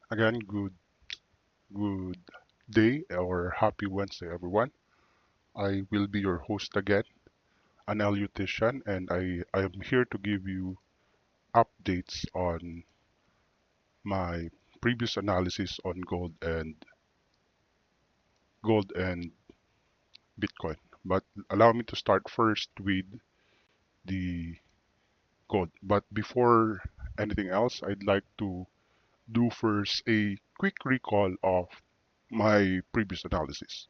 Again, good day or happy Wednesday, everyone. I will be your host again, an Eleutishan, and I am here to give you updates on my previous analysis on gold and Bitcoin. But allow me to start first with the gold. But before anything else, I'd like to do first a quick recall of my previous analysis.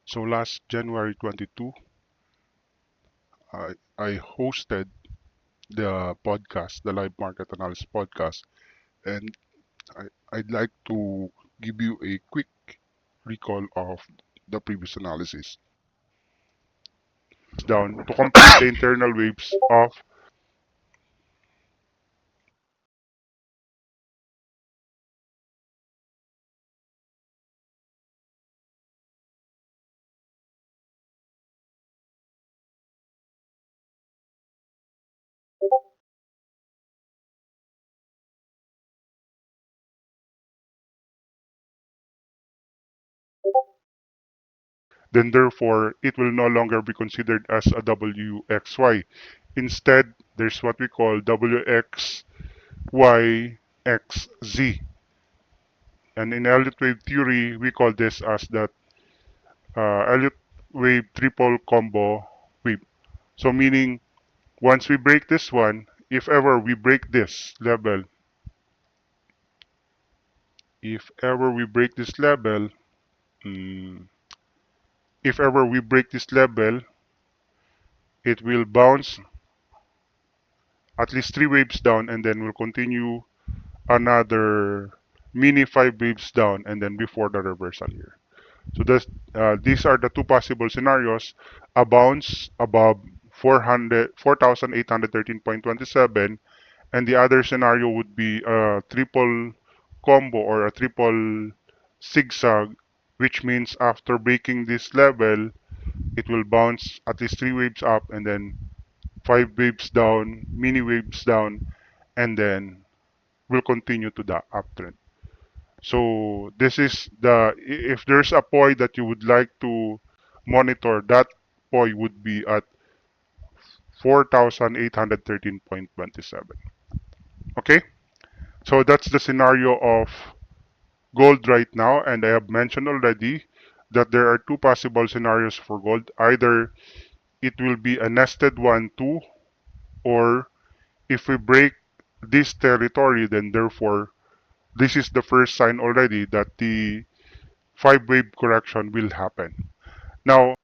So last January 22, I hosted the podcast, the live market analysis podcast, and I'd like to give you a quick recall of the previous analysis. Down to complete the internal waves of, then therefore it will no longer be considered as a WXY. Instead, there's what we call WXYXZ. And in Elliott wave theory, we call this as the Elliott wave triple combo wave. So meaning once we break this one, if ever we break this level, if ever we break this level, mm, if ever we break this level, it will bounce at least 3 waves down and then will continue another mini 5 waves down and then before the reversal here. So these are the two possible scenarios: a bounce above 4,813.27, and the other scenario would be a triple combo or a triple zigzag, which means after breaking this level, it will bounce at least 3 waves up and then 5 waves down, mini waves down, and then will continue to the uptrend. So this is if there's a POI that you would like to monitor, that POI would be at 4,813.27. Okay, so that's the scenario of gold right now, and I have mentioned already that there are two possible scenarios for gold. Either it will be a nested 1-2, or if we break this territory, then therefore this is the first sign already that the 5 wave correction will happen. Now,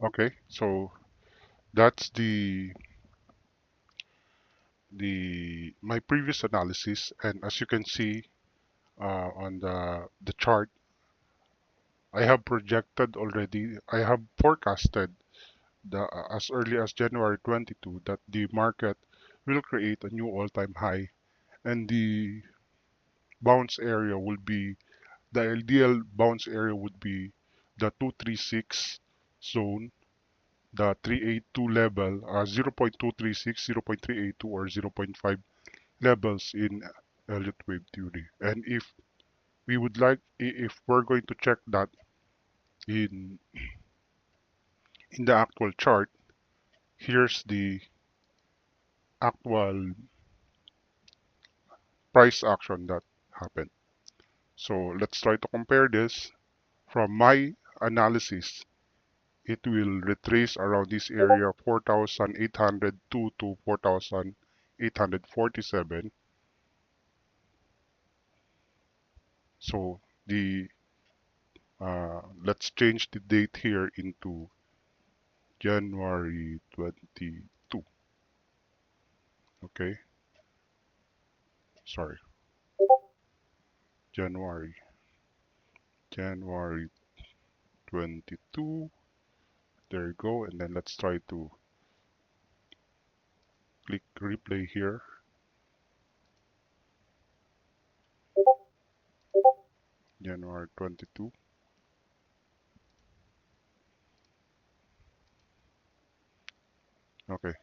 okay, so that's the my previous analysis, and as you can see on the chart, I have projected already. I have forecasted as early as January 22 that the market will create a new all-time high, and the bounce area will be the ideal bounce area would be the 236 zone, the 382 level, 0.236, 0.382, or zero point 0.5 levels in Elliott wave theory. And if we would like, if we're going to check that in in the actual chart, here's the actual price action that happened. So let's try to compare this. From my analysis, it will retrace around this area 4,802 to 4,847. So the let's change the date here into January 22. Okay, sorry, January January 22. There you go. And then let's try to click replay here. January 22. Okay,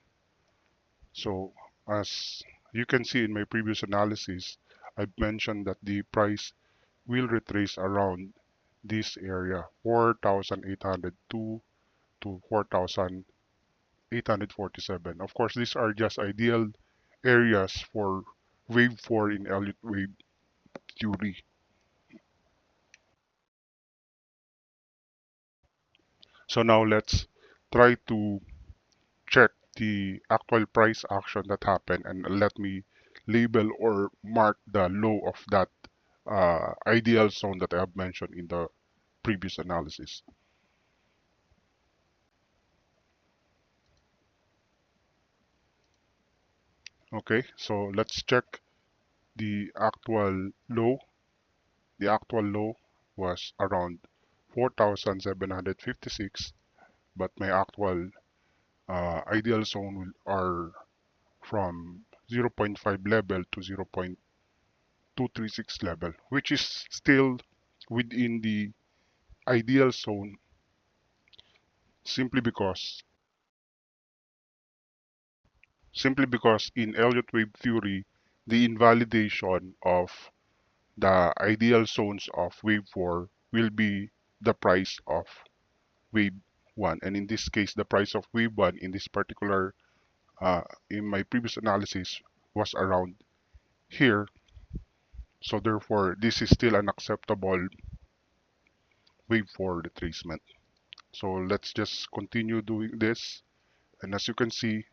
so as you can see in my previous analysis, I've mentioned that the price will retrace around this area, 4,802 to 4,847. Of course, these are just ideal areas for wave 4 in Elliott wave theory. So now let's try to check the actual price action that happened, and let me label or mark the low of that ideal zone that I have mentioned in the previous analysis. Okay, so let's check the actual low. The actual low was around 4,756, but my actual ideal zone are from zero point 0.5 level to 0.236 level, which is still within the ideal zone, simply because in Elliott wave theory, the invalidation of the ideal zones of wave 4 will be the price of wave 1. And in this case, the price of wave 1 in this particular, in my previous analysis, was around here. So therefore, this is still an acceptable wave 4 retracement. So let's just continue doing this. And as you can see,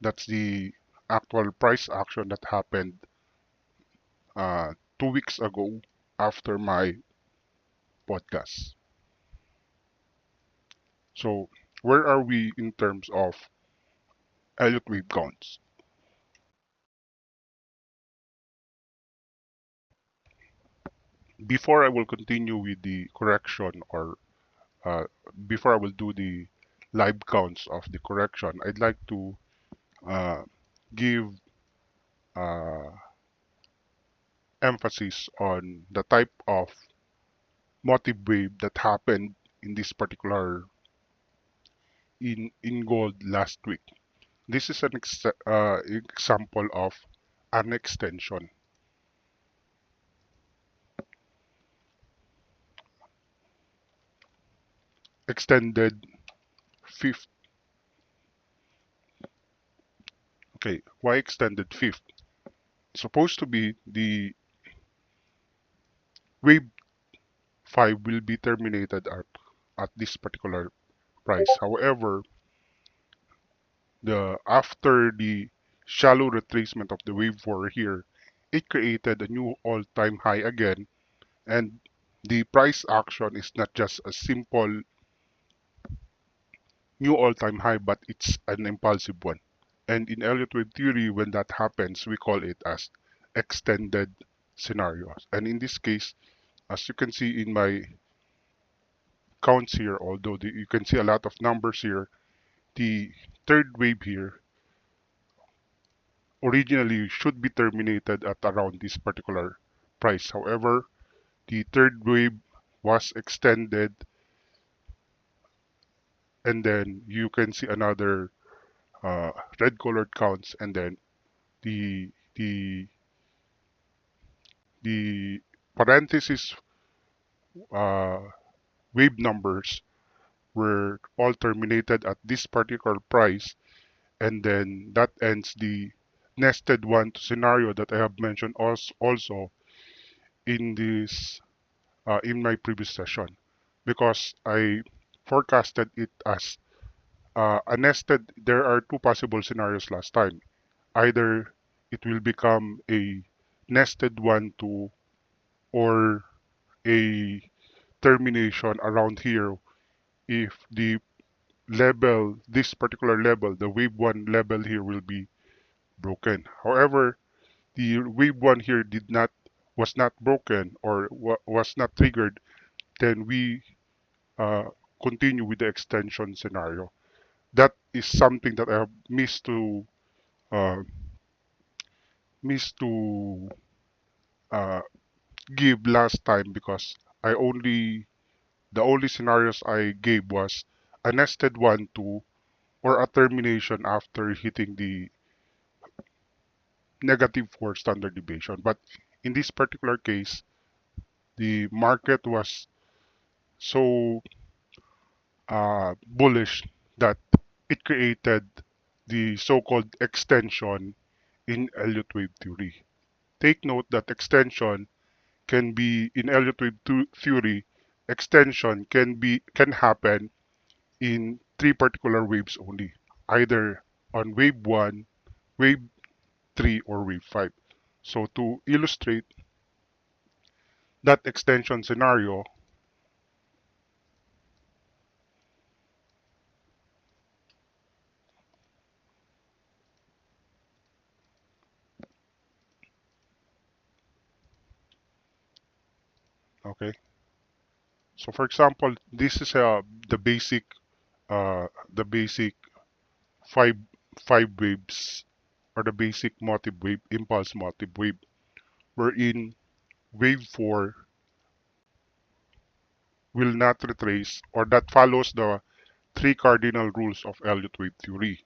that's the actual price action that happened 2 weeks ago after my podcast. So where are we in terms of Elliott wave counts? Before I will continue with the correction, or uh, before I will do the live counts of the correction, I'd like to uh, give uh, emphasis on the type of motive wave that happened in this particular, in gold last week. This is an example of an extension. Extended fifth. Okay, why extended fifth? Supposed to be the wave 5 will be terminated at this particular price. However, the after the shallow retracement of the wave 4 here, it created a new all-time high again, and the price action is not just a simple new all-time high, but it's an impulsive one. And in Elliott wave theory, when that happens, we call it as extended scenarios. And in this case, as you can see in my counts here, although you can see a lot of numbers here, the third wave here originally should be terminated at around this particular price. However, the third wave was extended, and then you can see another red colored counts, and then the the the parenthesis uh, wave numbers were all terminated at this particular price, and then that ends the nested one scenario that I have mentioned also in this in my previous session, because I forecasted it as a nested. There are two possible scenarios last time. Either it will become a nested one two, or a termination around here if the level, this particular level, the wave 1 level here, will be broken. However, the wave 1 here was not broken, or was not triggered, then we uh, continue with the extension scenario. That is something that I have uh, missed to uh, give last time, because I only the only scenarios I gave was a nested one two, or a termination after hitting the -4 standard deviation. But in this particular case, the market was so bullish that it created the so-called extension in Elliott wave theory. Take note that extension can be in Elliott wave theory. Extension can happen in three particular waves only, either on wave 1, wave 3, or wave 5. So to illustrate that extension scenario, okay. So for example, this is the basic five five waves, or the basic motive wave, impulse motive wave, wherein wave 4 will not retrace, or that follows the three cardinal rules of Elliott wave theory.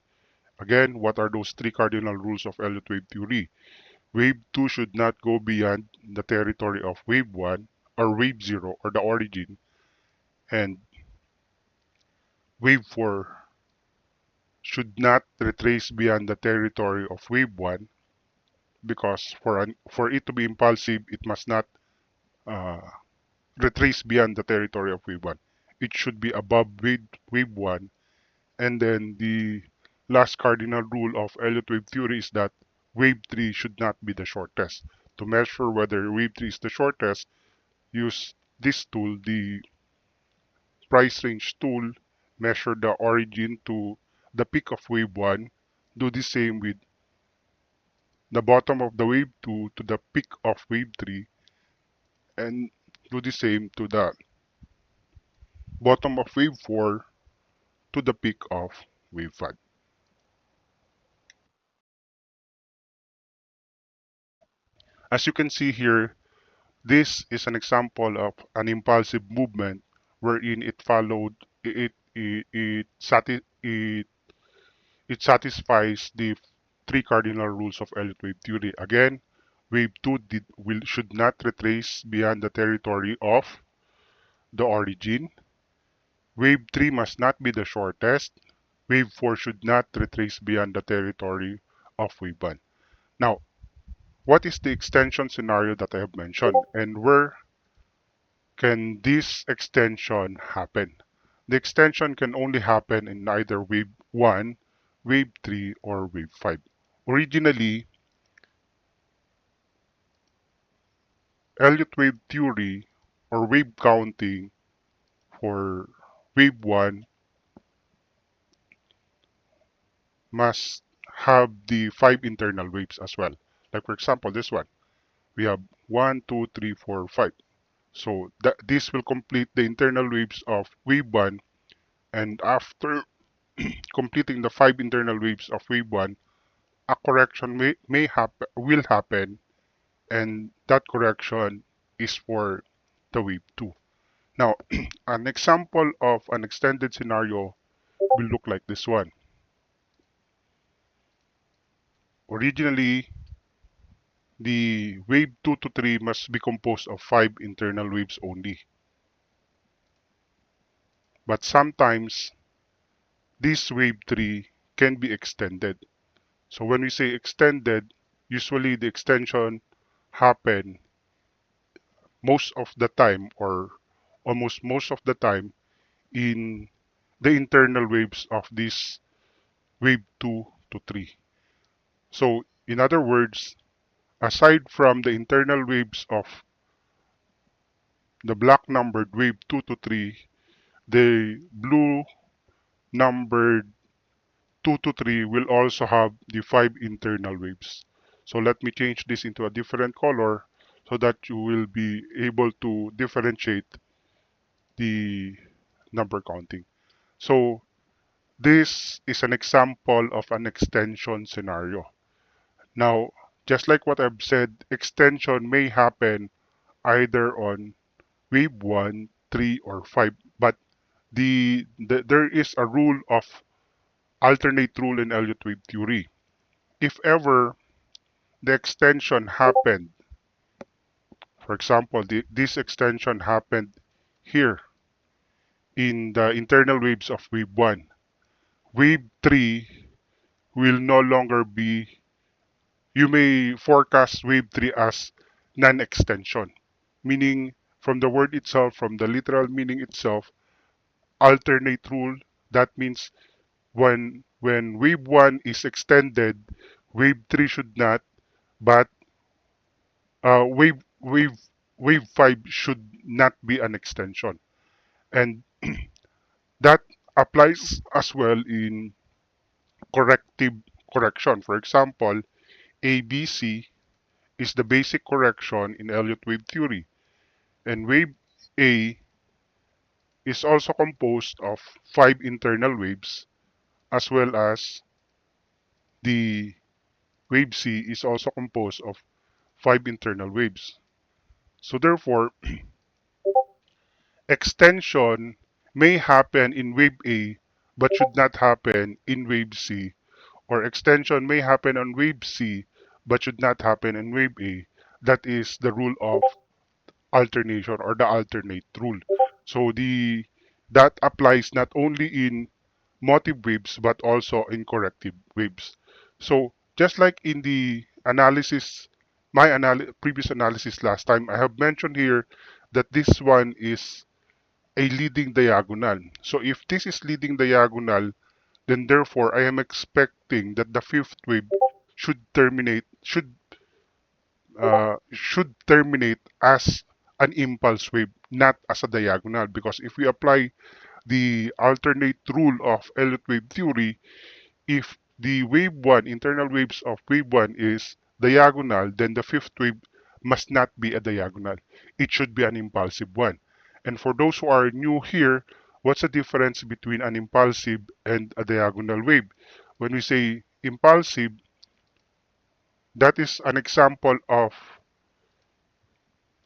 Again, what are those three cardinal rules of Elliott wave theory? Wave 2 should not go beyond the territory of wave 1, or wave 0, or the origin, and wave 4 should not retrace beyond the territory of wave 1, because for it to be impulsive, it must not uh, retrace beyond the territory of wave 1. It should be above wave 1. And then the last cardinal rule of Elliott wave theory is that wave 3 should not be the shortest. To measure whether wave 3 is the shortest, use this tool, the price range tool. Measure the origin to the peak of wave 1. Do the same with the bottom of the wave 2 to the peak of wave 3, and do the same to the bottom of wave 4 to the peak of wave 5. As you can see here, this is an example of an impulsive movement wherein it satisfies the three cardinal rules of Elliott wave theory. Again, wave 2 should not retrace beyond the territory of the origin. Wave 3 must not be the shortest. Wave 4 should not retrace beyond the territory of wave 1. Now, what is the extension scenario that I have mentioned, and where can this extension happen? The extension can only happen in either wave 1, wave 3, or wave 5. Originally, Elliott wave theory, or wave counting for wave 1, must have the 5 internal waves as well. Like for example, this one. We have 1, 2, 3, 4, 5. So this will complete the internal waves of wave 1, and after completing the 5 internal waves of wave 1, a correction will happen, and that correction is for the wave 2. Now, an example of an extended scenario will look like this one. Originally, the wave 2 to 3 must be composed of 5 internal waves only. But sometimes, this wave 3 can be extended. So when we say extended, usually the extension happen most of the time, or almost most of the time, in the internal waves of this wave 2 to 3. So in other words, aside from the internal waves of the black numbered wave 2 to 3, the blue numbered 2 to 3 will also have the 5 internal waves. So let me change this into a different color so that you will be able to differentiate the number counting. So this is an example of an extension scenario. Now, just like what I've said, extension may happen either on wave 1, 3, or 5, but there is a rule of alternate rule in Elliott wave theory. If ever the extension happened, for example, this extension happened here in the internal waves of wave 1, wave 3 will no longer be, you may forecast wave 3 as non-extension, meaning from the word itself, from the literal meaning itself, alternate rule, that means when wave 1 is extended, wave 3 should not, but uh, wave wave wave 5 should not be an extension. And that applies as well in corrective correction. For example, ABC is the basic correction in Elliott wave theory, and wave A is also composed of 5 internal waves, as well as the wave C is also composed of 5 internal waves. So therefore, extension may happen in wave A but should not happen in wave C, or extension may happen on wave C but should not happen in wave A. That is the rule of alternation, or the alternate rule. So the that applies not only in motive waves but also in corrective waves. So just like in the analysis, my previous analysis last time, I have mentioned here that this one is a leading diagonal. So if this is leading diagonal, then therefore I am expecting that the fifth wave should terminate should terminate as an impulse wave, not as a diagonal. Because if we apply the alternate rule of Elliott wave theory, if the wave 1, internal waves of wave 1 is diagonal, then the fifth wave must not be a diagonal. It should be an impulsive one. And for those who are new here, what's the difference between an impulsive and a diagonal wave? When we say impulsive, that is an example of,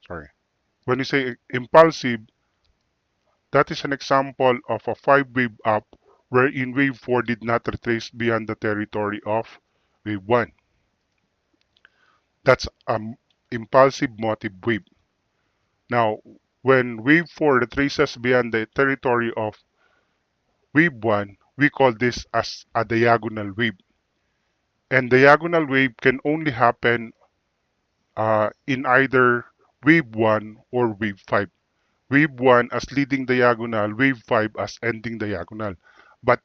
sorry, when we say impulsive, that is an example of a 5-wave up wherein wave 4 did not retrace beyond the territory of wave 1. That's an impulsive motive wave. Now, when wave 4 retraces beyond the territory of wave 1, we call this as a diagonal wave. And diagonal wave can only happen in either wave 1 or wave 5. Wave 1 as leading diagonal, wave 5 as ending diagonal. But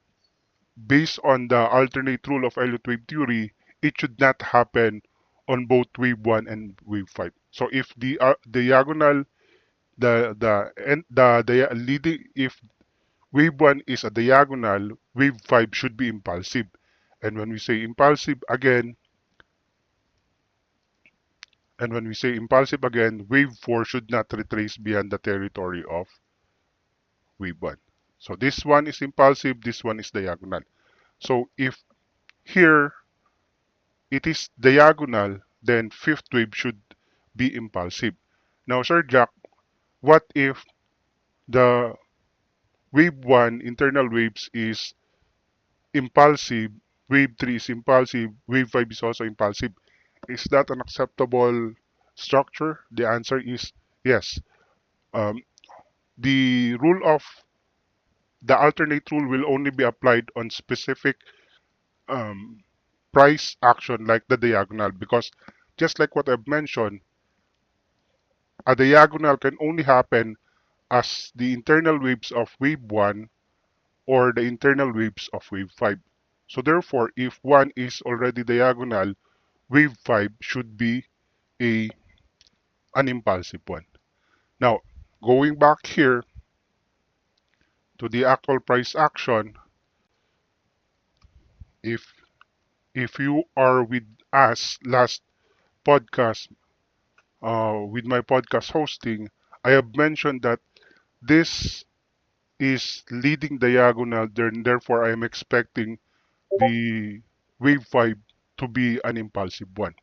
based on the alternate rule of Elliott wave theory, it should not happen on both wave 1 and wave 5. So if the diagonal, the leading, if wave 1 is a diagonal, wave 5 should be impulsive. And when we say impulsive again, wave 4 should not retrace beyond the territory of wave 1. So this one is impulsive, this one is diagonal. So if here it is diagonal, then fifth wave should be impulsive. Now, Sir Jack, what if the wave 1 internal waves is impulsive, wave 3 is impulsive, wave 5 is also impulsive? Is that an acceptable structure? The answer is yes. Um, the rule of the alternate rule will only be applied on specific um, price action like the diagonal, because just like what I've mentioned, a diagonal can only happen as the internal waves of wave 1 or the internal waves of wave 5. So therefore, if 1 is already diagonal, wave 5 should be a an impulsive one. Now, going back here to the actual price action, if you are with us last podcast, with my podcast hosting, I have mentioned that this is leading diagonal, then therefore I am expecting the wave 5 to be an impulsive one.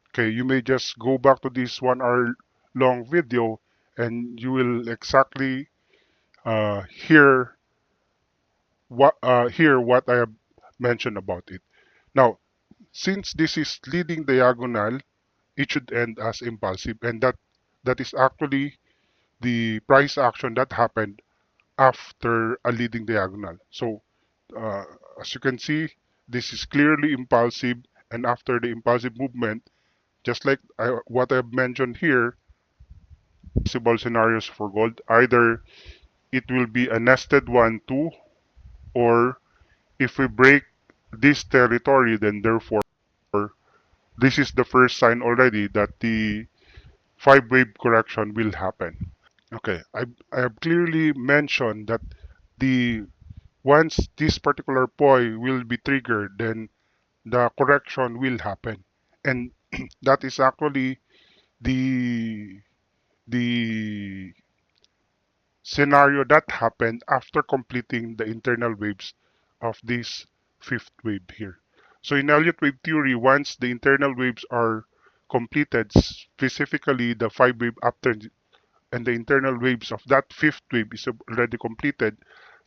Okay, you may just go back to this 1 hour long video and you will exactly hear what I have mention about it. Now, since this is leading diagonal, it should end as impulsive, and that is actually the price action that happened after a leading diagonal. So, uh, as you can see, this is clearly impulsive, and after the impulsive movement, just like what I've mentioned here, possible scenarios for gold, either it will be a nested 1-2, or if we break this territory, then therefore this is the first sign already that the five wave correction will happen. Okay, I have clearly mentioned that the once this particular POI will be triggered, then the correction will happen, and that is actually the the scenario that happened after completing the internal waves of this fifth wave here. So in Elliott wave theory, once the internal waves are completed, specifically the five wave after and the internal waves of that fifth wave is already completed,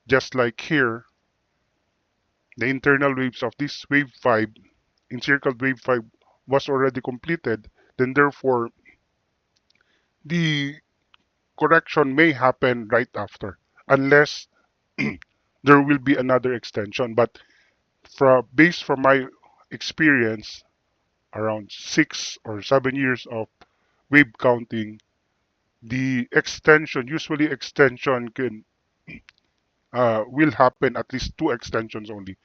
just like here, the internal waves of this wave 5, encircled wave 5, was already completed, then therefore the correction may happen right after, unless there will be another extension. But based from my experience, around 6 or 7 years of wave counting, the extension, usually extension can will happen at least two extensions only.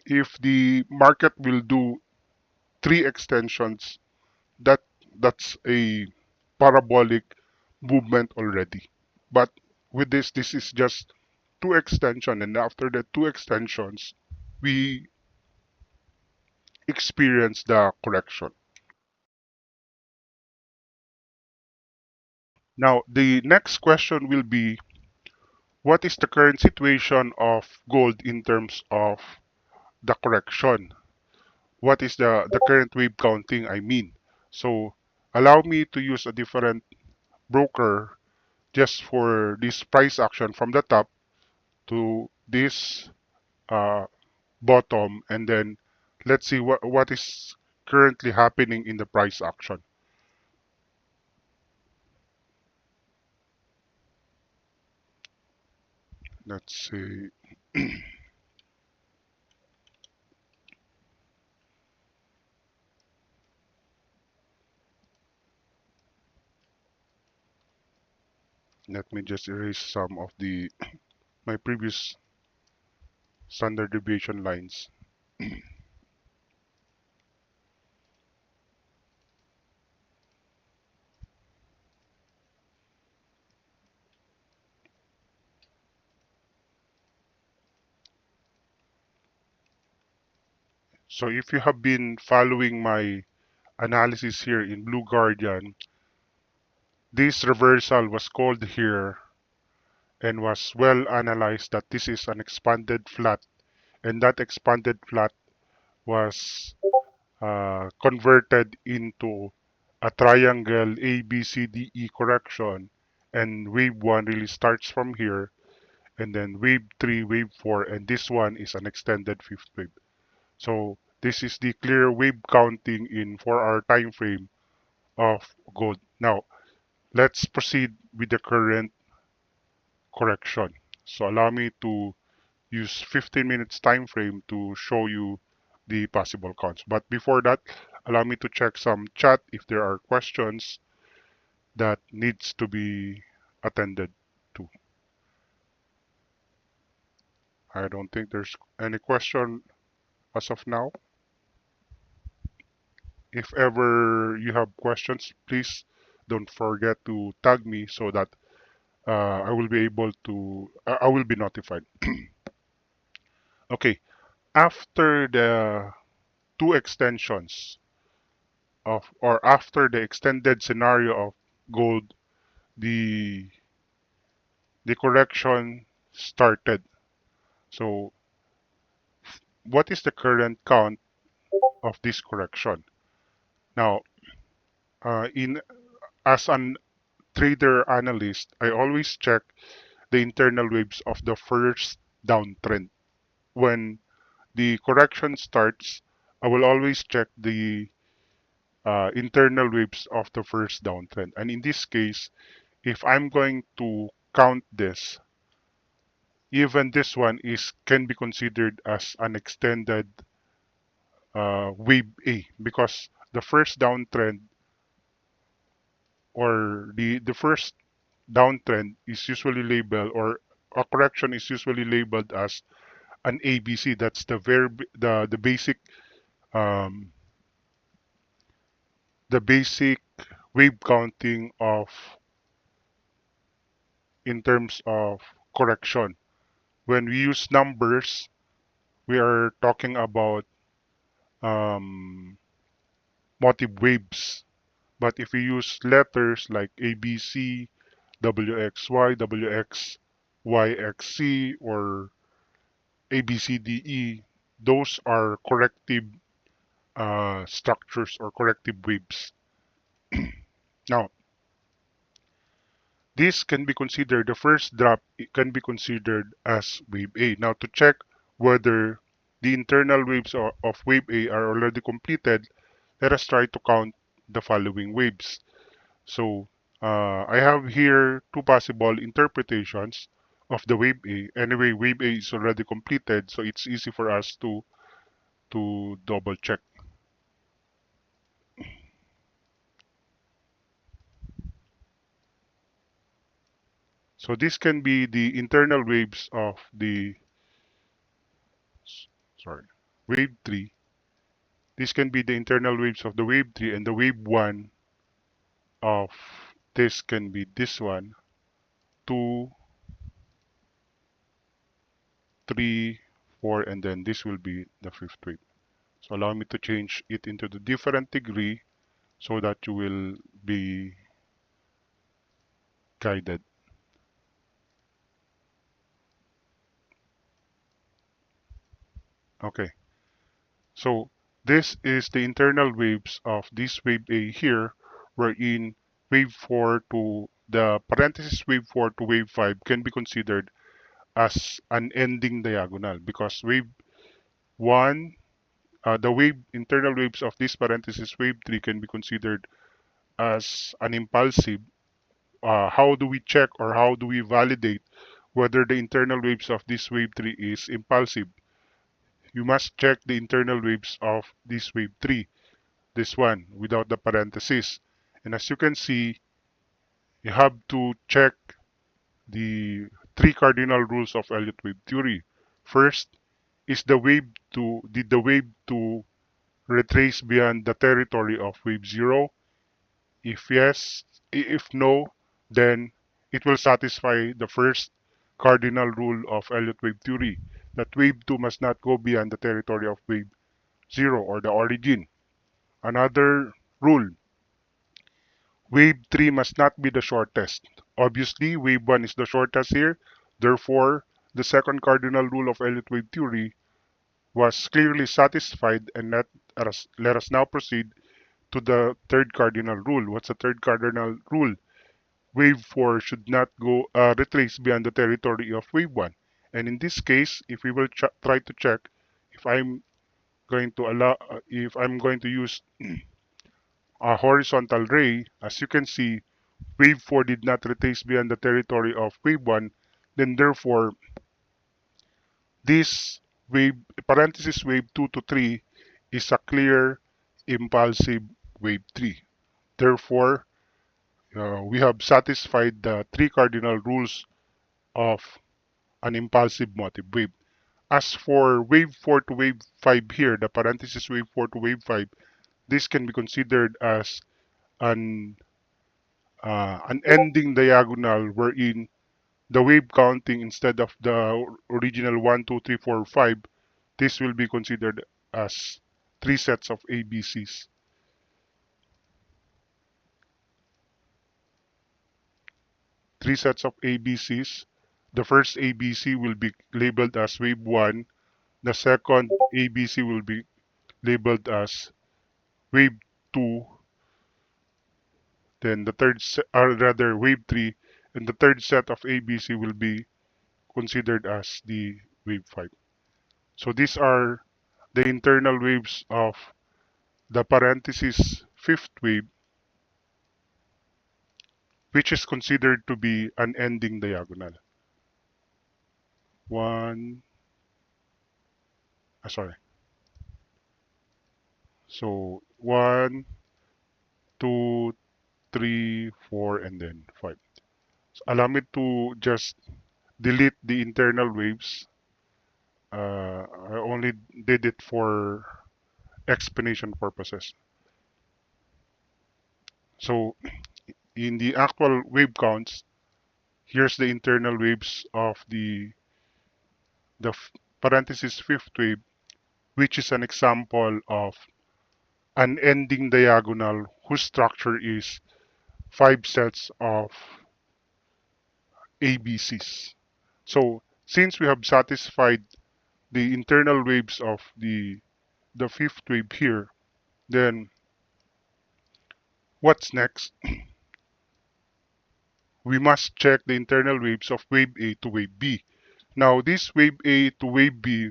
If the market will do three extensions, that that's a parabolic movement already. But with this is just two extension, and after the two extensions, we experience the correction. Now, the next question will be, what is the current situation of gold in terms of the correction? What is the current wave counting, I mean? So, allow me to use a different broker just for this price action from the top to this uh, bottom, and then let's see what is currently happening in the price action. Let's see. Let me just erase some of the my previous standard deviation lines. So if you have been following my analysis here in Blue Guardian, this reversal was called here and was well analyzed that this is an expanded flat, and that expanded flat was converted into a triangle ABCDE correction, and wave 1 really starts from here, and then wave 3, wave 4, and this one is an extended fifth wave. So this is the clear wave counting in 4-hour time frame of gold. Now let's proceed with the current correction. So allow me to use 15 minutes time frame to show you the possible cons. But before that, allow me to check some chat if there are questions that needs to be attended to. I don't think there's any question as of now. If ever you have questions, please don't forget to tag me so that I will be able to, I will be notified. Okay, after the two extensions or after the extended scenario of gold, the the correction started. So what is the current count of this correction? Now, in as an trader analyst, I always check the internal waves of the first downtrend when the correction starts, I will always check the internal waves of the first downtrend. And in this case, if I'm going to count this, even this one can be considered as an extended wave A, because the first downtrend, or the first downtrend, is usually labeled, or a correction is usually labeled as an ABC. That's the basic um, the basic wave counting of in terms of correction. When we use numbers, we are talking about um, motive waves. But if we use letters like ABC, WXY, WXYXC, or ABCDE, those are corrective structures or corrective waves. Now, this can be considered, the first drop it can be considered as wave A. Now, to check whether the internal waves of wave A are already completed, let us try to count the following waves. So, I have here two possible interpretations of the wave A. Anyway, wave A is already completed, so it's easy for us to double check. So this can be the internal waves of the, sorry, wave 3. This can be the internal waves of the wave 3, and the wave 1 of this can be this one, 2, 3, 4, and then this will be the fifth wave. So allow me to change it into the different degree so that you will be guided. Okay, so this is the internal waves of this wave A here, wherein wave 4 to the parenthesis wave 4 to wave 5 can be considered as an ending diagonal, because wave 1, the wave internal waves of this parenthesis wave 3 can be considered as an impulsive. How do we check, or how do we validate whether the internal waves of this wave 3 is impulsive? You must check the internal waves of this wave 3, this one, without the parenthesis. And as you can see, you have to check the three cardinal rules of Elliott wave theory. First, did the wave 2 retrace beyond the territory of wave 0? If yes, if no, then it will satisfy the first cardinal rule of Elliott wave theory, that wave 2 must not go beyond the territory of wave 0, or the origin. Another rule, wave 3 must not be the shortest. Obviously, wave 1 is the shortest here. Therefore, the second cardinal rule of Elliott wave theory was clearly satisfied, and let us now proceed to the third cardinal rule. What's the third cardinal rule? Wave 4 should not go retrace beyond the territory of wave 1. And in this case, if we will try to check, if I'm if I'm going to use a horizontal ray, as you can see, wave 4 did not retrace beyond the territory of wave 1, then therefore this wave, parenthesis wave 2 to 3, is a clear impulsive wave 3. Therefore, we have satisfied the three cardinal rules of an impulsive motive wave. As for wave 4 to wave 5 here, the parenthesis wave 4 to wave 5, this can be considered as an ending diagonal, wherein the wave counting, instead of the original 1, 2, 3, 4, 5, this will be considered as three sets of ABCs. Three sets of ABCs. The first ABC will be labeled as wave 1. The second ABC will be labeled as wave 2. Then the or rather wave 3. And the third set of ABC will be considered as the wave 5. So these are the internal waves of the parenthesis fifth wave, which is considered to be an ending diagonal. One, sorry. So one, two, three, four, and then five. So allow me to just delete the internal waves. I only did it for explanation purposes. So in the actual wave counts, here's the internal waves of the parenthesis fifth wave, which is an example of an ending diagonal whose structure is five sets of ABCs. So since we have satisfied the internal waves of the fifth wave here, then what's next? We must check the internal waves of wave A to wave B. Now this wave A to wave B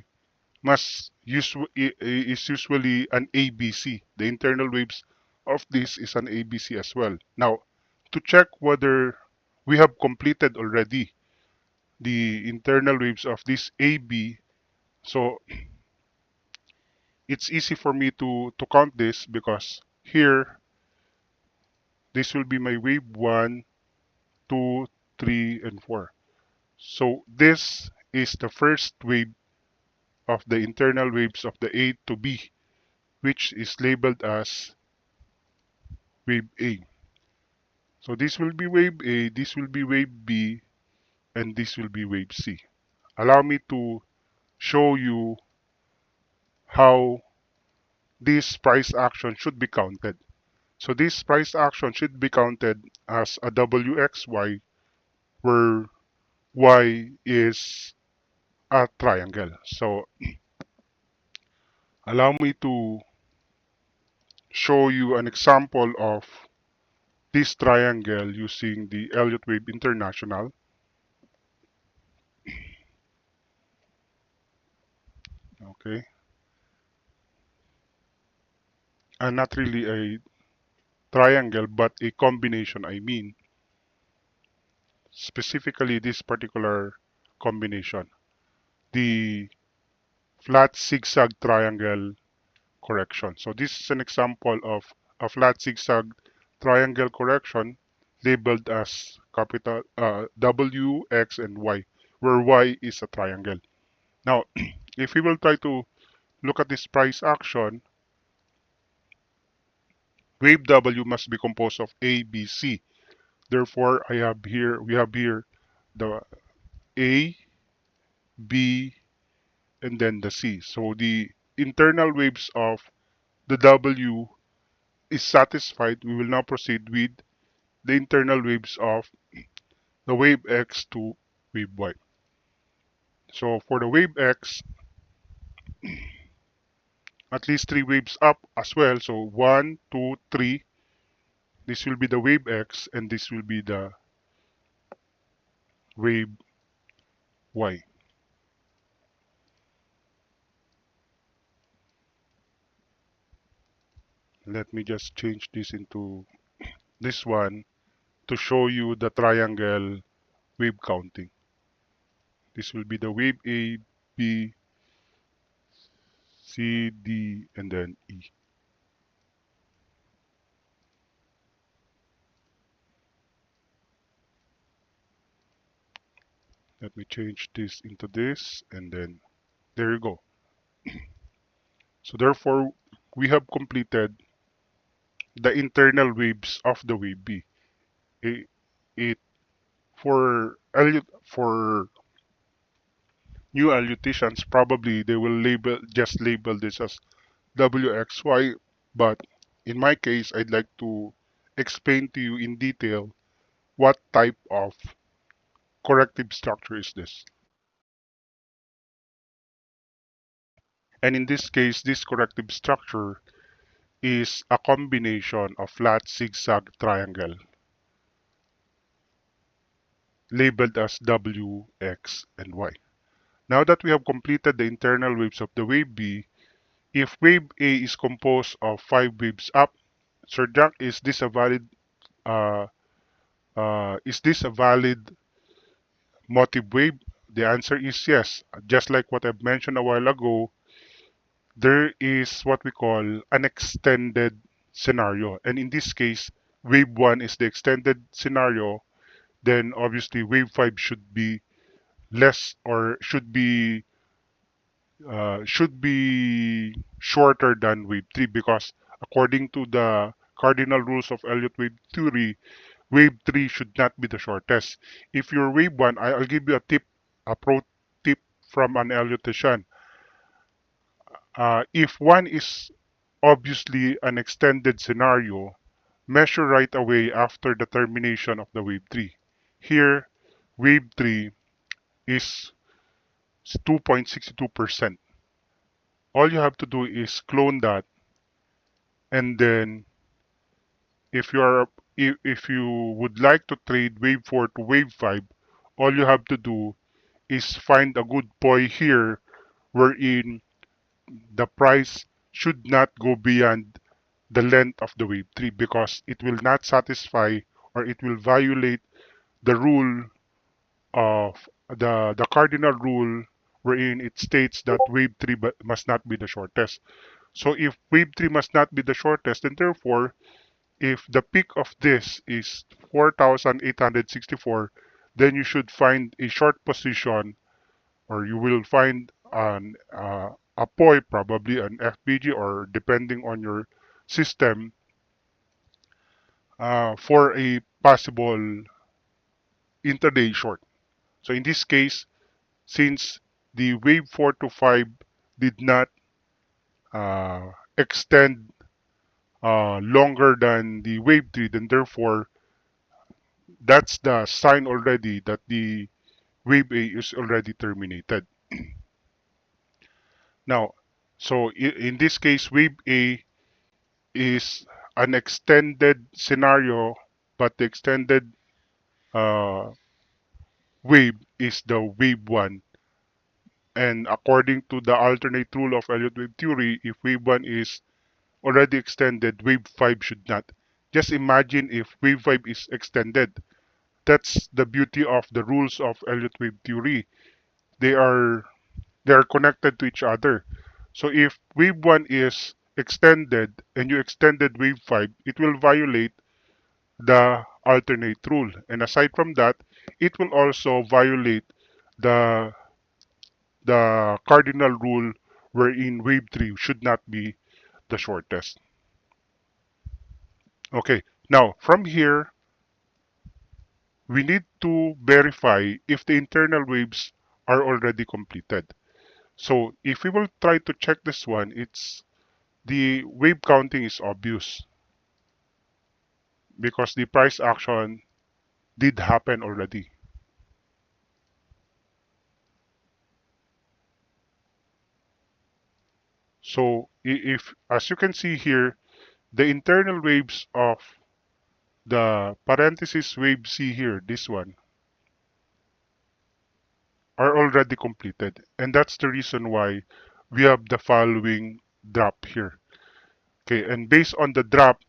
is usually an ABC. The internal waves of this is an ABC as well. Now, to check whether we have completed already the internal waves of this AB, so it's easy for me to count this because here, this will be my wave 1, 2, 3, and 4. So this is the first wave of the internal waves of the A to B, which is labeled as wave A. So this will be wave A, this will be wave B, and this will be wave C. Allow me to show you how this price action should be counted. So this price action should be counted as a WXY where Y is a triangle. So allow me to show you an example of this triangle using the Elliott Wave International. Okay, and not really a triangle, but a combination, I mean, specifically this particular combination, the flat zigzag triangle correction. So this is an example of a flat zigzag triangle correction labeled as capital W, X, and Y, where Y is a triangle. Now, if we will try to look at this price action, wave W must be composed of A, B, C. Therefore, we have here the A, B, and then the C. So the internal waves of the W is satisfied. We will now proceed with the internal waves of the wave X to wave Y. So for the wave X, at least three waves up as well. So one, two, three. This will be the wave X, and this will be the wave Y. Let me just change this into this one to show you the triangle wave counting. This will be the wave A, B, C, D, and then E. Let me change this into this, and then there you go. So therefore, we have completed the internal waves of the wave B. It, it for new Aleutians, probably they will label this as WXY, but in my case, I'd like to explain to you in detail what type of corrective structure is this. And in this case, this corrective structure is a combination of flat zigzag triangle labeled as W, X, and Y. Now that we have completed the internal waves of the wave B, if wave A is composed of 5 waves up, Sir Jack, uh, is this a valid motive wave? The answer is yes. Just like what I've mentioned a while ago, there is what we call an extended scenario. And in this case, wave 1 is the extended scenario, then obviously wave 5 should be less or should be shorter than wave 3 because according to the cardinal rules of Elliott wave theory, wave 3 should not be the shortest. If you're wave 1, I'll give you a pro tip from an Elliottician. If one is obviously an extended scenario, measure right away after the termination of the wave 3. Here, wave 3 is 2.62%. All you have to do is clone that, and then if if you would like to trade wave 4 to wave 5, all you have to do is find a good poi here wherein the price should not go beyond the length of the wave 3 because it will not satisfy or it will violate the rule of the cardinal rule wherein it states that wave 3 must not be the shortest. So if wave 3 must not be the shortest, then therefore, if the peak of this is 4,864, then you should find a short position or you will find a POI, probably an FPG, or depending on your system, for a possible intraday short. So in this case, since the wave 4 to 5 did not extend longer than the wave 3, then therefore that's the sign already that the wave A is already terminated. Now, so in this case, wave A is an extended scenario, but the extended uh, wave is the wave 1. And according to the alternate rule of Elliott wave theory, if wave 1 is already extended, wave 5 should not. Just imagine if wave 5 is extended. That's the beauty of the rules of Elliott wave theory. They are they are connected to each other. So if wave 1 is extended and you extended wave 5, it will violate the alternate rule. And aside from that, it will also violate the the cardinal rule wherein wave 3 should not be the shortest. Okay, now from here, we need to verify if the internal waves are already completed. So if we will try to check this one, it's the wave counting is obvious because the price action did happen already. So if, as you can see here, the internal waves of the parenthesis wave C here, this one, are already completed. And that's the reason why we have the following drop here. Okay, and based on the drop,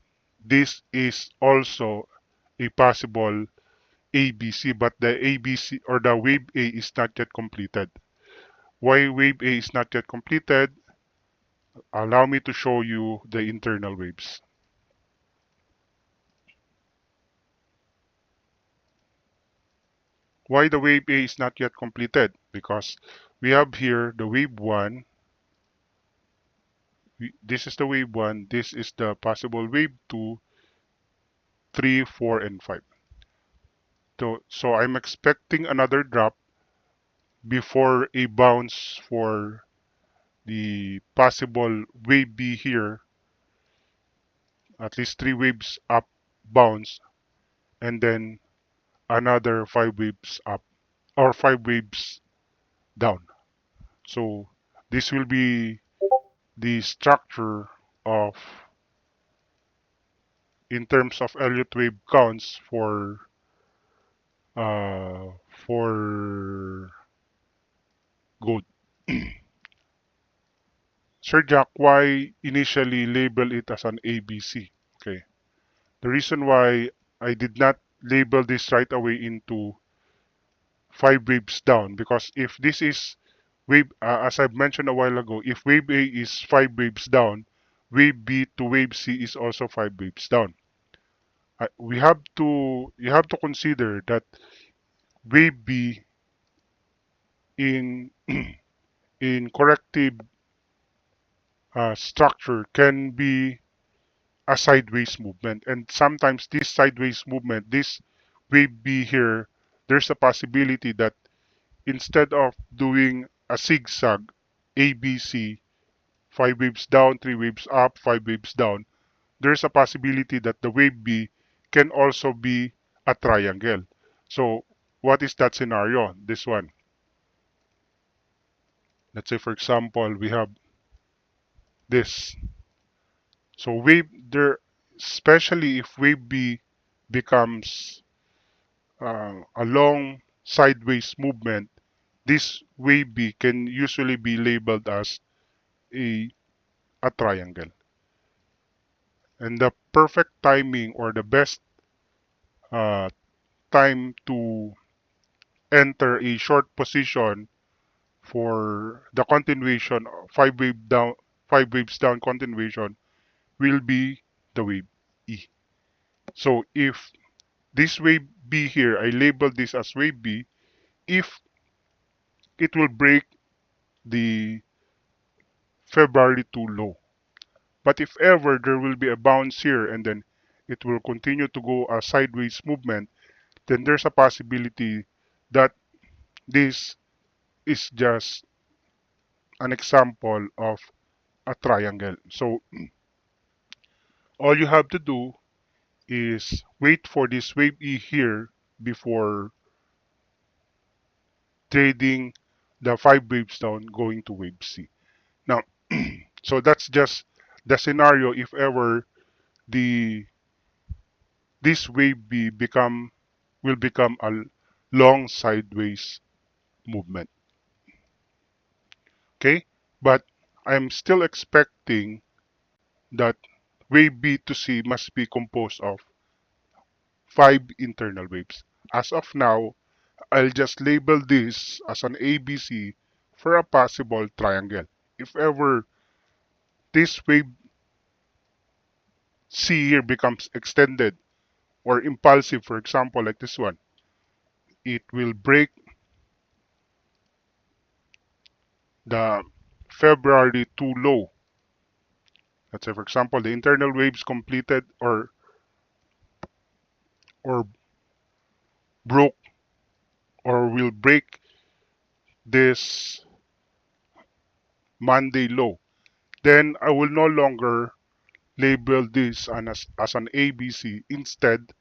this is also a possible ABC, but the ABC or the wave A is not yet completed. Why wave A is not yet completed? Allow me to show you the internal waves. Why the wave A is not yet completed? Because we have here the wave 1. This is the wave 1. This is the possible wave 2, 3, 4, and 5. So I'm expecting another drop before a bounce for the possible wave B here, at least 3 waves up bounce, and then another 5 waves up or 5 waves down. So this will be the structure of in terms of Elliott wave counts uh, for gold. Sir Jack, why initially label it as an ABC? Okay. The reason why I did not label this right away into 5 waves down, because if this is wave, as I've mentioned a while ago, if wave A is 5 waves down, wave B to wave C is also 5 waves down. You have to consider that wave B in in corrective structure can be a sideways movement, and sometimes this sideways movement, this wave B here, there's a possibility that instead of doing a zigzag ABC, 5 waves down, 3 waves up, 5 waves down, there's a possibility that the wave B can also be a triangle. So what is that scenario? This one. Let's say, for example, we have this. So wave there, especially if wave B becomes a long sideways movement, this wave B can usually be labeled as a, a triangle. And the perfect timing, or the best uh, time to enter a short position for the continuation, 5 waves down continuation, will be the wave E. So if this wave B here, I label this as wave B, if it will break the February 2 low. But if ever there will be a bounce here and then it will continue to go a sideways movement, then there's a possibility that this is just an example of a triangle. So all you have to do is wait for this wave E here before trading the 5 waves down going to wave C. Now, so that's just the scenario if ever the this wave B will become a long sideways movement. Okay? But I'm still expecting that wave B to C must be composed of 5 internal waves. As of now, I'll just label this as an ABC for a possible triangle. If ever this wave C here becomes extended or impulsive, for example, like this one, it will break the February 2 low. Let's say, for example, the internal waves completed or broke or will break this Monday low. Then I will no longer label this as an ABC. Instead,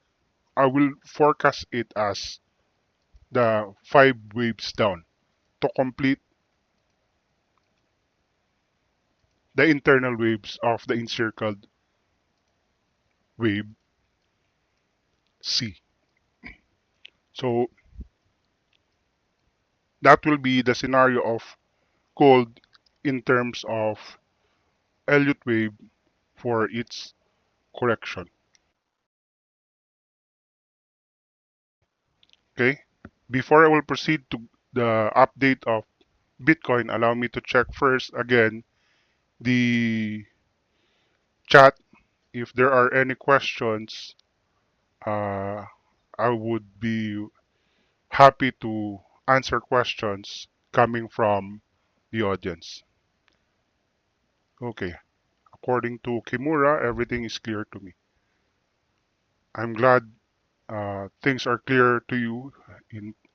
I will forecast it as the 5 waves down to complete the internal waves of the encircled wave C. So that will be the scenario of gold in terms of Elliott wave for its correction. Okay. Before I will proceed to the update of Bitcoin, allow me to check first again the chat. If there are any questions, uh, I would be happy to answer questions coming from the audience. Okay. According to Kimura, everything is clear to me. I'm glad things are clear to you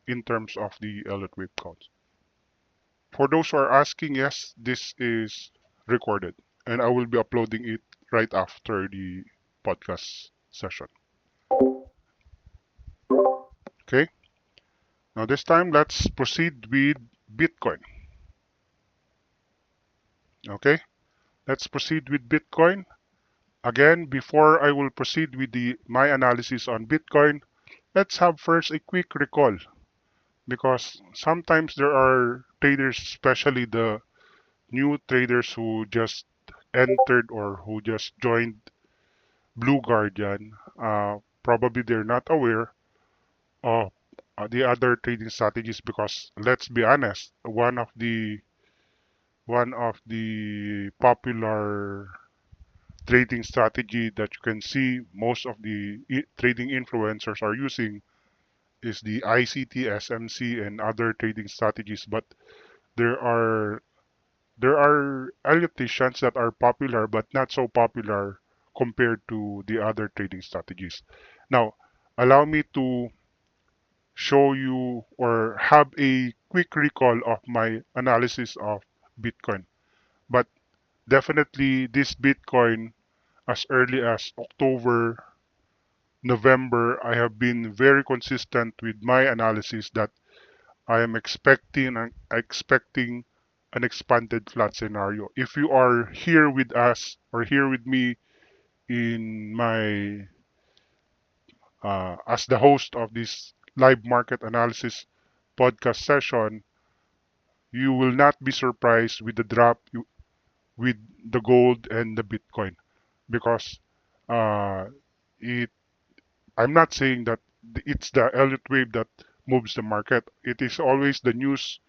in terms of the Elliott wave counts. For those who are asking, yes, this is recorded, and I will be uploading it right after the podcast session. Okay, now this time let's proceed with Bitcoin. Okay, let's proceed with Bitcoin. Again, before I will proceed with my analysis on Bitcoin, let's have first a quick recall, because sometimes there are traders, especially the new traders who just entered or who just joined Blue Guardian, probably they're not aware of the other trading strategies because let's be honest, one of the popular trading strategy that you can see most of the trading influencers are using is the ICT, SMC, and other trading strategies. But there are there are allocations that are popular but not so popular compared to the other trading strategies. Now, allow me to show you or have a quick recall of my analysis of Bitcoin. But definitely, this Bitcoin, as early as October, November, I have been very consistent with my analysis that I am expecting an expanded flat scenario. If you are here with us or here with me in my as the host of this live market analysis podcast session, you will not be surprised with the drop with the gold and the Bitcoin because uh, it. I'm not saying that it's the Elliott wave that moves the market. It is always the news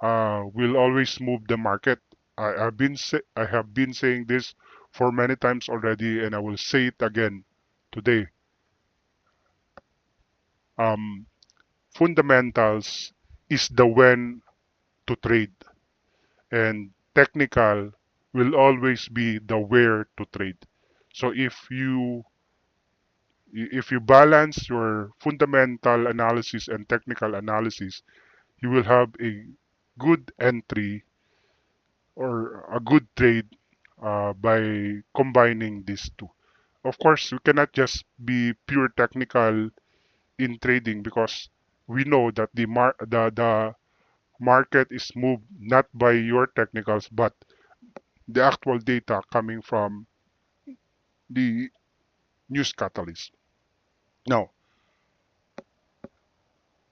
will always move the market. I have been saying this for many times already, and I will say it again today. Um, Fundamentals is the when to trade, and technical will always be the where to trade. So if you balance your fundamental analysis and technical analysis, you will have a good entry or a good trade by combining these two. Of course, we cannot just be pure technical in trading because we know that the market is moved not by your technicals but the actual data coming from the news catalyst. Now,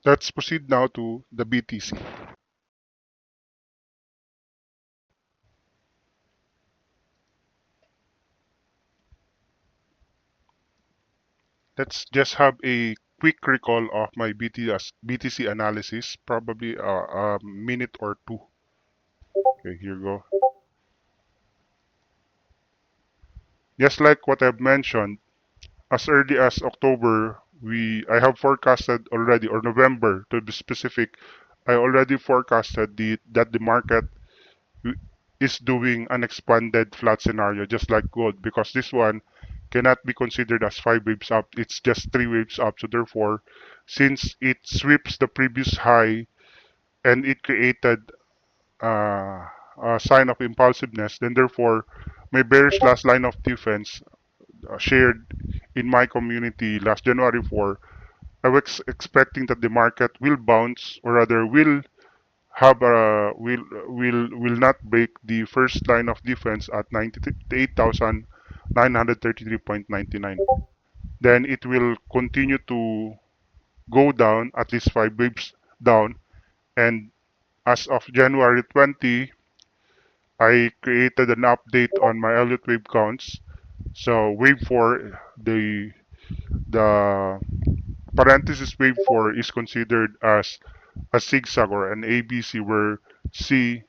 let's proceed now to the BTC. Let's just have a quick recall of my BTC analysis, probably a minute or two. Okay, here you go. Just like what I've mentioned, as early as October, I have forecasted already, or November to be specific, I already forecasted that the market w- is doing an expanded flat scenario, just like gold, because this one cannot be considered as 5 waves up. It's just 3 waves up. So therefore, since it sweeps the previous high and it created a sign of impulsiveness, then therefore, my bearish last line of defense shared in my community last January 4, I was expecting that the market will bounce, or rather will not break the first line of defense at 98,933.99. Then it will continue to go down at least 5 waves down, and as of January 20, I created an update on my Elliott wave counts. So wave 4, the parenthesis wave 4 is considered as a zigzag or an ABC, where C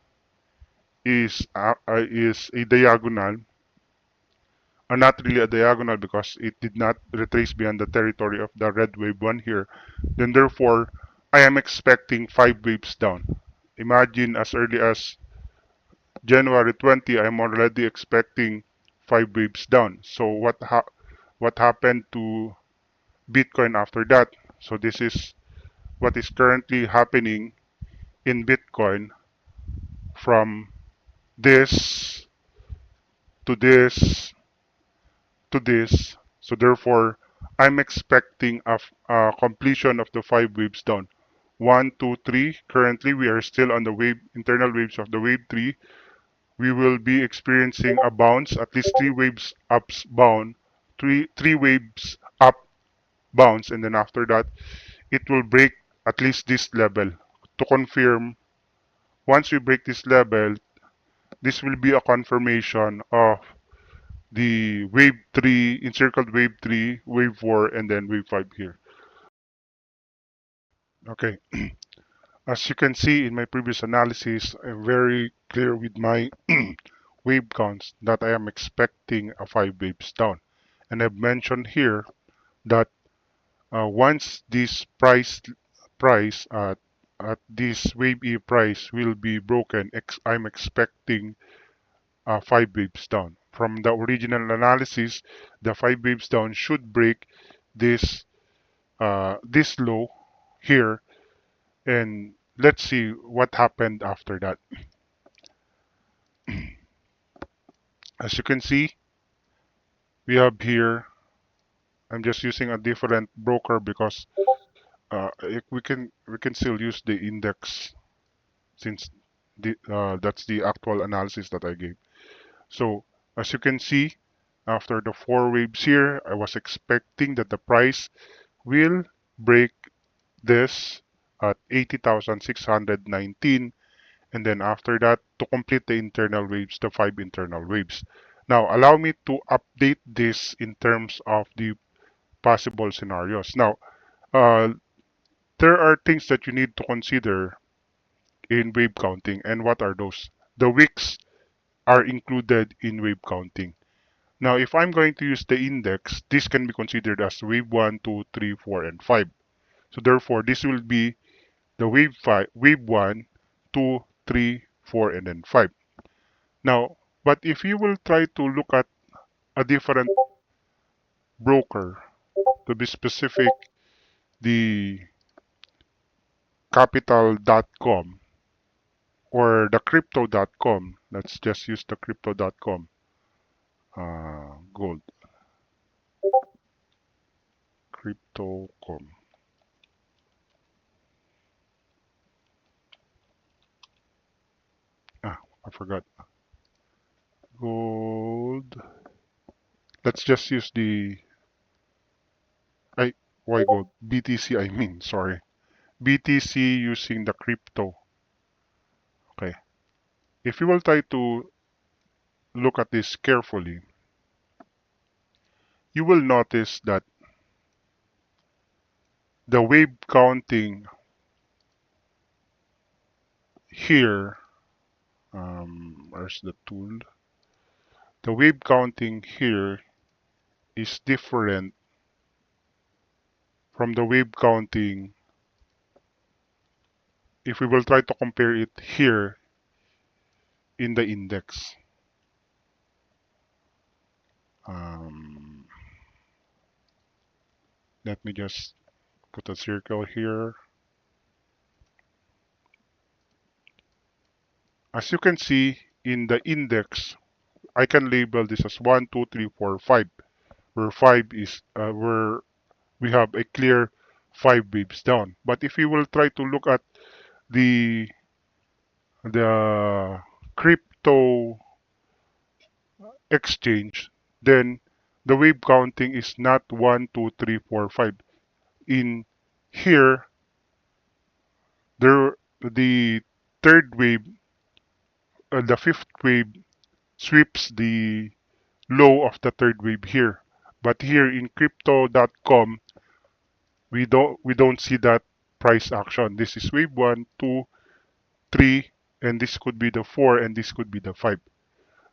is a diagonal, not really a diagonal because it did not retrace beyond the territory of the red wave 1 here. Then therefore, I am expecting 5 waves down. Imagine as early as January 20, I am already expecting 5 waves down. So what happened to Bitcoin after that? So this is what is currently happening in Bitcoin from this to this to this. So therefore, I'm expecting a completion of the 5 waves down. One, two, three. Currently, we are still on the internal waves of the wave three. We will be experiencing a bounce, at least 3 waves ups bound, three waves up bounce, and then after that, it will break at least this level to confirm once we break this level, this will be a confirmation of the wave 3, encircled wave 3, wave 4, and then wave 5 here. Okay, as you can see in my previous analysis, I'm very clear with my wave counts that I am expecting a 5 waves down. And I've mentioned here that once this price at this wave E price will be broken, I'm expecting 5 waves down. From the original analysis, the 5 waves down should break this this low here, and let's see what happened after that. As you can see, we have here, I'm just using a different broker because we can still use the index since that's the actual analysis that I gave. So as you can see, after the 4 waves here, I was expecting that the price will break this at 80,619, and then after that, to complete the internal waves, the 5 internal waves. Now allow me to update this in terms of the possible scenarios. Now uh, there are things that you need to consider in wave counting, and what are those? The wicks are included in wave counting. Now if I'm going to use the index, this can be considered as wave 1, 2, 3, 4, and 5. So therefore this will be the wave 1, 2, 3, 4, and then 5. Now, but if you will try to look at a different broker, to be specific, the capital.com or the crypto.com, let's just use the crypto.com gold, crypto.com. I forgot. Gold. Let's just use the I why gold? BTC I mean, sorry. BTC using the crypto. Okay. If you will try to look at this carefully, you will notice that the wave counting here, where's the tool? The wave counting here is different from the wave counting if we will try to compare it here in the index. Um, Let me just put a circle here. As you can see in the index, I can label this as 1, 2, 3, 4, 5, where 5 is where we have a clear 5 waves down. But if you will try to look at the the crypto exchange, then the wave counting is not 1, 2, 3, 4, 5. In here, there the third wave, the fifth wave sweeps the low of the third wave here. But here in crypto.com, we don't see that price action. This is wave 1, 2, 3, and this could be the 4, and this could be the 5.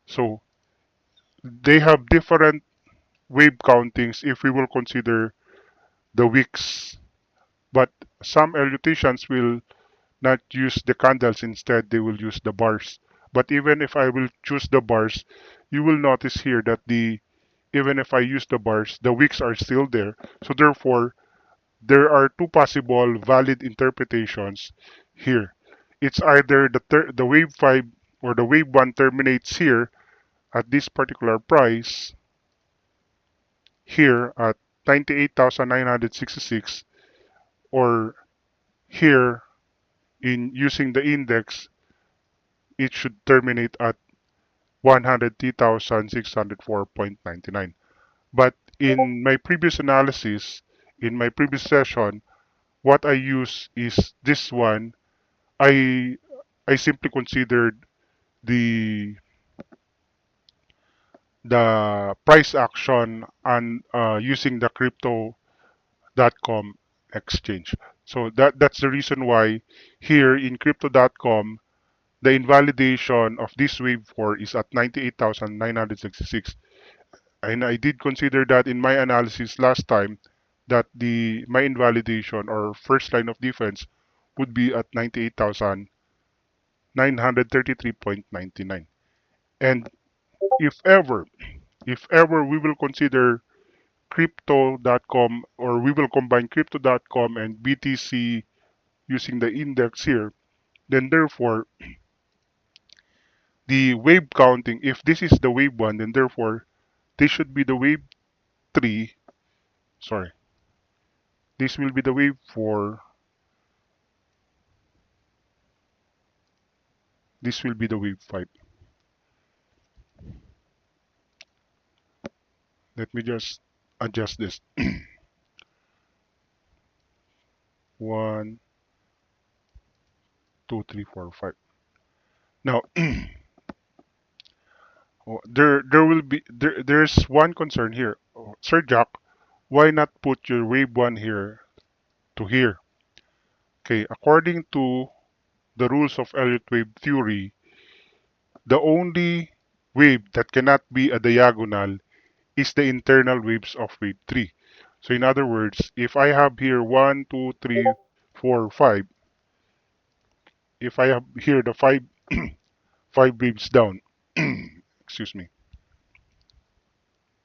So they have different wave countings if we will consider the wicks. But some elutitions will not use the candles, instead they will use the bars. But even if I will choose the bars, you will notice here that the even if I use the bars, the wicks are still there. So therefore, there are two possible valid interpretations here. It's either the wave 5 or the wave 1 terminates here at this particular price here at 98,966, or here in using the index it should terminate at 103,604.99. But in my previous analysis, in my previous session, what I use is this one. I I simply considered the price action and using the crypto.com exchange. So that's the reason why here in crypto.com the invalidation of this wave 4 is at 98,966. And I did consider that in my analysis last time that the my invalidation or first line of defense would be at 98,933.99. And if ever we will consider crypto.com, or we will combine crypto.com and BTC using the index here, then therefore the wave counting, if this is the wave 1, then therefore this should be the wave 3. Sorry, this will be the wave 4. This will be the wave 5. Let me just adjust this. 1, 2, 3, 4, 5. Now, there will be there's one concern here. Sir Jack, why not put your wave 1 here to here? Okay, according to the rules of Elliott wave theory, the only wave that cannot be a diagonal is the internal waves of wave 3. So in other words, if I have here 1, 2, 3, 4, 5, if I have here the 5 waves down, excuse me,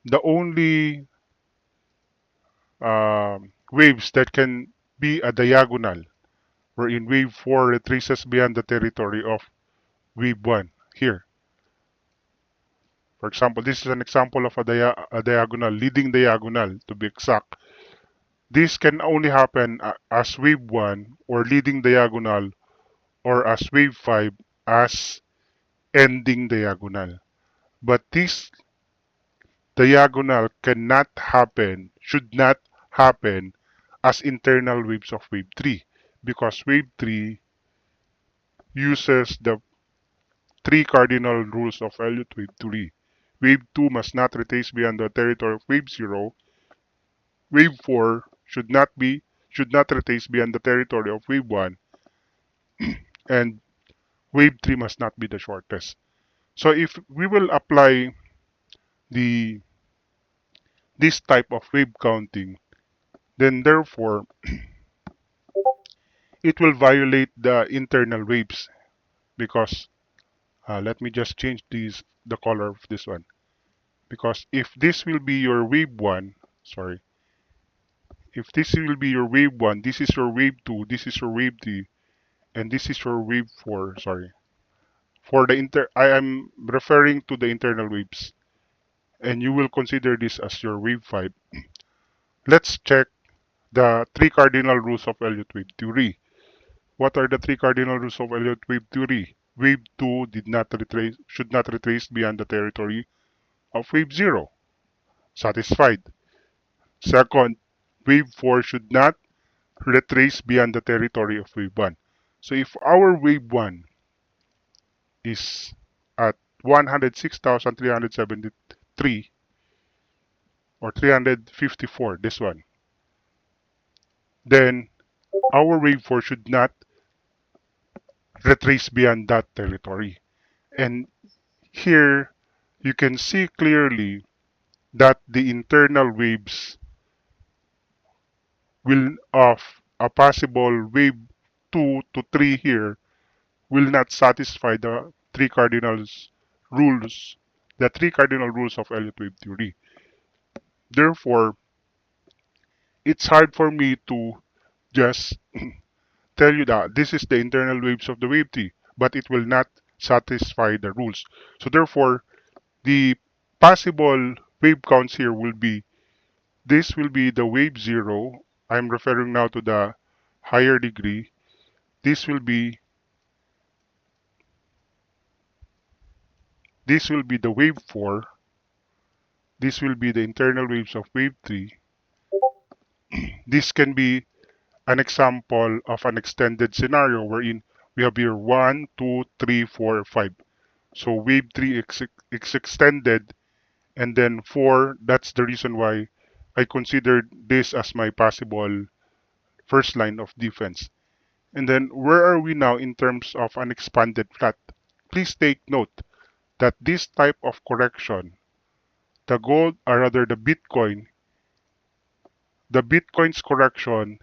the only waves that can be a diagonal wherein wave 4 retraces beyond the territory of wave 1 here. For example, this is an example of a diagonal, leading diagonal to be exact. This can only happen as wave 1 or leading diagonal, or as wave 5 as ending diagonal. But this diagonal cannot happen, should not happen as internal waves of wave 3, because wave 3 uses the 3 cardinal rules of Elliott wave theory. Wave 2 must not retrace beyond the territory of wave 0. Wave 4 should not retrace beyond the territory of wave 1, and wave 3 must not be the shortest. So if we will apply the this type of wave counting, then therefore it will violate the internal waves, because let me just change the color of this one, because if this will be your wave 1, sorry, if this will be your wave 1, this is your wave 2, this is your wave 3, and this is your wave 4, sorry. For the I am referring to the internal waves, and you will consider this as your wave 5. Let's check the 3 cardinal rules of Elliott wave theory. What are the 3 cardinal rules of Elliott wave theory? Wave 2 should not retrace beyond the territory of wave 0. Satisfied. Second, wave 4 should not retrace beyond the territory of wave 1. So if our wave 1 is at 106,373 or 354, this one, then our wave 4 should not retrace beyond that territory. And here you can see clearly that the internal waves will of a possible wave 2 to 3 here will not satisfy the 3 cardinals rules, the 3 cardinal rules of Elliott wave theory. Therefore, it's hard for me to just tell you that this is the internal waves of the wave 3, but it will not satisfy the rules. So therefore, the possible wave counts here will be, this will be the wave 0. I'm referring now to the higher degree. This will be the wave 4. This will be the internal waves of wave 3. This can be an example of an extended scenario wherein We have here 1, 2, 3, 4, 5. So wave 3 is extended, and then 4, that's the reason why I considered this as my possible first line of defense. And then where are we now in terms of an expanded flat? Please take note that this type of correction, the gold, or rather the Bitcoin's correction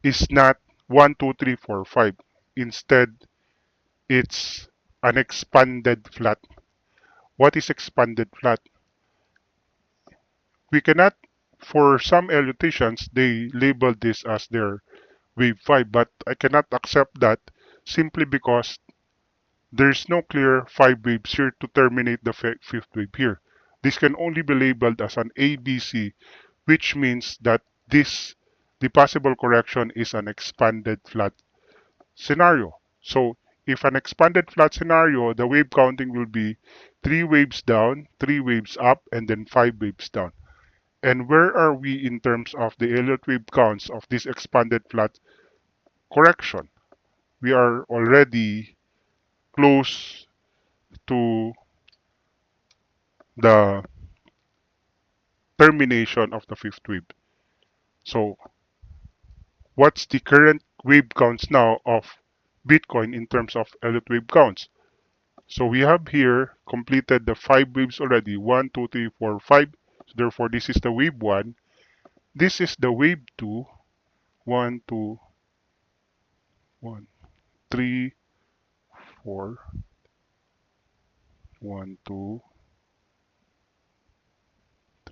is not 1, 2, 3, 4, 5. Instead, it's an expanded flat. What is expanded flat? We cannot, for some electricians, they label this as their wave 5, but I cannot accept that simply because there's no clear 5 waves here to terminate the fifth wave here. This can only be labeled as an ABC, which means that the possible correction is an expanded flat scenario. So if an expanded flat scenario, the wave counting will be 3 waves down, 3 waves up, and then 5 waves down. And where are we in terms of the Elliott wave counts of this expanded flat correction? We are already close to the termination of the fifth wave. So what's the current wave counts now of Bitcoin in terms of Elliott wave counts? So we have here completed the 5 waves already. 1, 2, 3, 4, 5. So therefore, this is the wave 1. This is the wave 2. 1, 2, 1, 3, 4. 1, 2,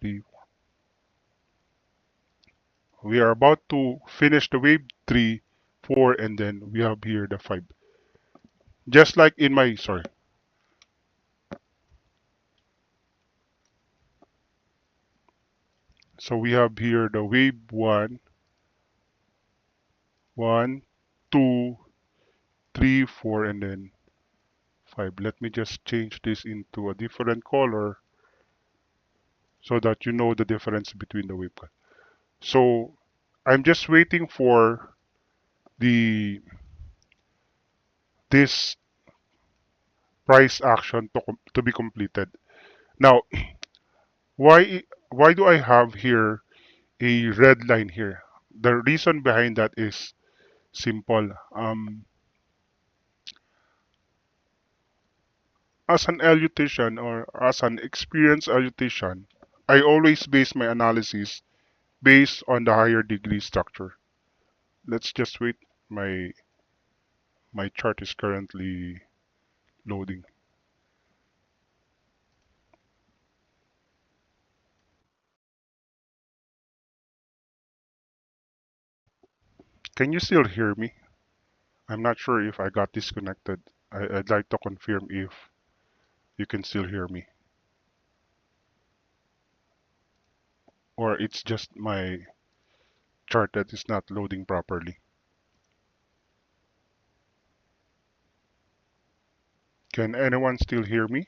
3. We are about to finish the wave 3, 4, and then we have here the 5. Just like in my, sorry. So we have here the wave 1, 1, 2, 3, 4, and then 5. Let me just change this into a different color so that you know the difference between the wave. So I'm just waiting for the this price action to be completed. Now, why do I have here a red line here? The reason behind that is simple. As an electrician or as an experienced electrician, I always base my analysis based on the higher degree structure. Let's just wait. My chart is currently loading. Can you still hear me? I'm not sure if I got disconnected. I'd like to confirm if you can still hear me. Or it's just my chart that is not loading properly. Can anyone still hear me?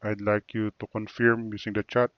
I'd like you to confirm using the chat.